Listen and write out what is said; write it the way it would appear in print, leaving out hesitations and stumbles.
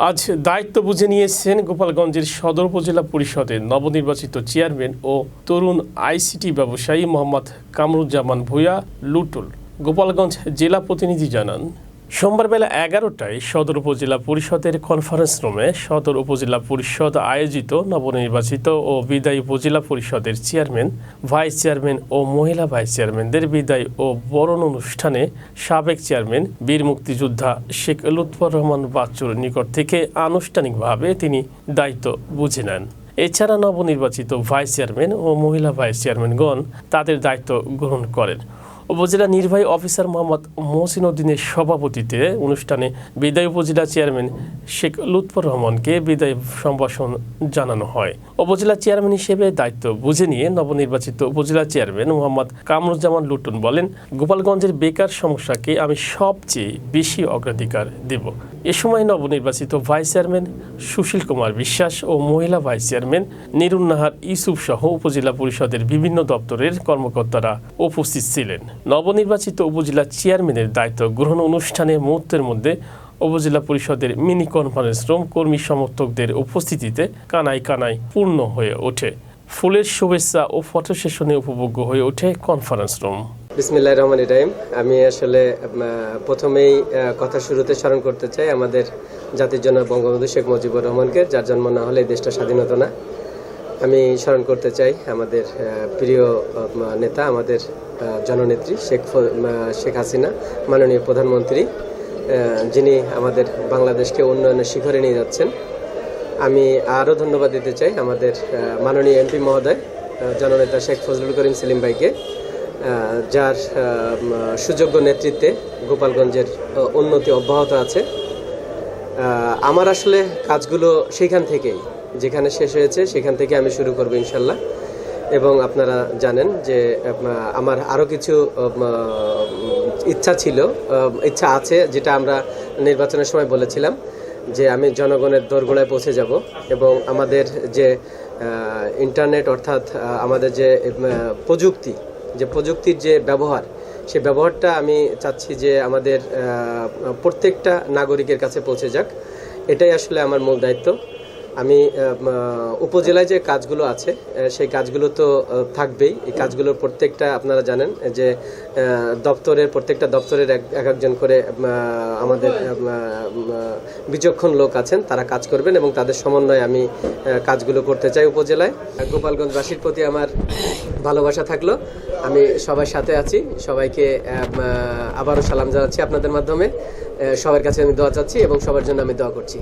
আজ দায়িত্ব বুঝে নিয়েছেন গোপালগঞ্জের সদর উপজেলা পরিষদের নবনির্বাচিত চেয়ারম্যান ও তরুণ আইসিটি ব্যবসায়ী মোহাম্মদ কামরুজ্জামান ভূঁইয়া লুটুল। গোপালগঞ্জ জেলা প্রতিনিধি জানান, সোমবার বেলা 11টায় সদর উপজেলা পরিষদের কনফারেন্স রুমে সদর উপজেলা পরিষদ আয়োজিত নবনির্বাচিত ও বিদায়ী উপজেলা পরিষদের চেয়ারম্যান, ভাইস চেয়ারম্যান ও মহিলা ভাইস চেয়ারম্যানদের বিদায় ও বরণ অনুষ্ঠানে সাবেক চেয়ারম্যান বীর মুক্তিযোদ্ধা শেখ লুৎফর রহমান বাচ্চুর নিকট থেকে আনুষ্ঠানিকভাবে তিনি দায়িত্ব বুঝে নেন। এছাড়া নবনির্বাচিত ভাইস চেয়ারম্যান ও মহিলা ভাইস চেয়ারম্যানগণ তাদের দায়িত্ব গ্রহণ করেন। উপজেলা নির্বাহী অফিসার মোহাম্মদ মহসিন উদ্দিনের সভাপতিত্বে অনুষ্ঠানে বিদায়ী উপজেলা চেয়ারম্যান শেখ লুৎফর রহমানকে বিদায় সম্ভাষণ জানানো হয়। উপজেলা চেয়ারম্যান হিসেবে দায়িত্ব বুঝে নিয়ে নবনির্বাচিত উপজেলা চেয়ারম্যান মোহাম্মদ কামরুজ্জামান লুটুন বলেন, গোপালগঞ্জের বেকার সমস্যাকে আমি সবচেয়ে বেশি অগ্রাধিকার দেব। এ সময় নবনির্বাচিত ভাইস চেয়ারম্যান সুশীল কুমার বিশ্বাস ও মহিলা ভাইস চেয়ারম্যান নিরুন্নাহার ইউসুফ সহ উপজেলা পরিষদের বিভিন্ন দপ্তরের কর্মকর্তারা উপস্থিত ছিলেন। নবনির্বাচিত উপজেলা চেয়ারম্যানের দায়িত্ব গ্রহণ অনুষ্ঠানে মুহূর্তের মধ্যে উপজেলা পরিষদের মিনি কনফারেন্স রুম কর্মী সমর্থকদের উপস্থিতিতে কানায় কানায় পূর্ণ হয়ে ওঠে। ফুলের শুভেচ্ছা ও ফটো সেশনে উপভোগ্য হয়ে ওঠে কনফারেন্স রুম। বিসমিল্লাহির রহমানির রহিম। আমি আসলে প্রথমেই কথা শুরুতে স্মরণ করতে চাই আমাদের জাতির জনক বঙ্গবন্ধু শেখ মুজিবুর রহমানকে, যার জন্ম না হলে এই দেশটা স্বাধীন হতো না। আমি স্মরণ করতে চাই আমাদের প্রিয় নেতা, আমাদের জননেত্রী শেখ হাসিনা, মাননীয় প্রধানমন্ত্রী, যিনি আমাদের বাংলাদেশকে উন্নয়নের শিখরে নিয়ে যাচ্ছেন। আমি আরও ধন্যবাদ দিতে চাই আমাদের মাননীয় এমপি মহোদয় জননেতা শেখ ফজলুল করিম সেলিম ভাইকে, যার সুযোগ্য নেতৃত্বে গোপালগঞ্জের উন্নতি অব্যাহত আছে। আমার আসলে কাজগুলো সেখান থেকেই, যেখানে শেষ হয়েছে সেখান থেকে আমি শুরু করব ইনশাল্লাহ। এবং আপনারা জানেন যে আমার আরও কিছু ইচ্ছা আছে, যেটা আমরা নির্বাচনের সময় বলেছিলাম যে আমি জনগণের দোরগোড়ায় পৌঁছে যাব এবং আমাদের যে ইন্টারনেট অর্থাৎ আমাদের যে প্রযুক্তির যে ব্যবহার, সেই ব্যবহারটা আমি চাচ্ছি যে আমাদের প্রত্যেকটা নাগরিকের কাছে পৌঁছে যাক। এটাই আসলে আমার মূল দায়িত্ব। আমি উপজেলায় যে কাজগুলো আছে সেই কাজগুলো তো থাকবেই। এই কাজগুলোর প্রত্যেকটা আপনারা জানেন যে প্রত্যেকটা দপ্তরের এক একজন করে আমাদের বিচক্ষণ লোক আছেন, তারা কাজ করবেন এবং তাদের সমন্বয়ে আমি কাজগুলো করতে চাই উপজেলায়। গোপালগঞ্জবাসীর প্রতি আমার ভালোবাসা থাকলো। আমি সবার সাথে আছি, সবাইকে আবারও সালাম জানাচ্ছি আপনাদের মাধ্যমে। সবার কাছে আমি দোয়া চাচ্ছি এবং সবার জন্য আমি দোয়া করছি।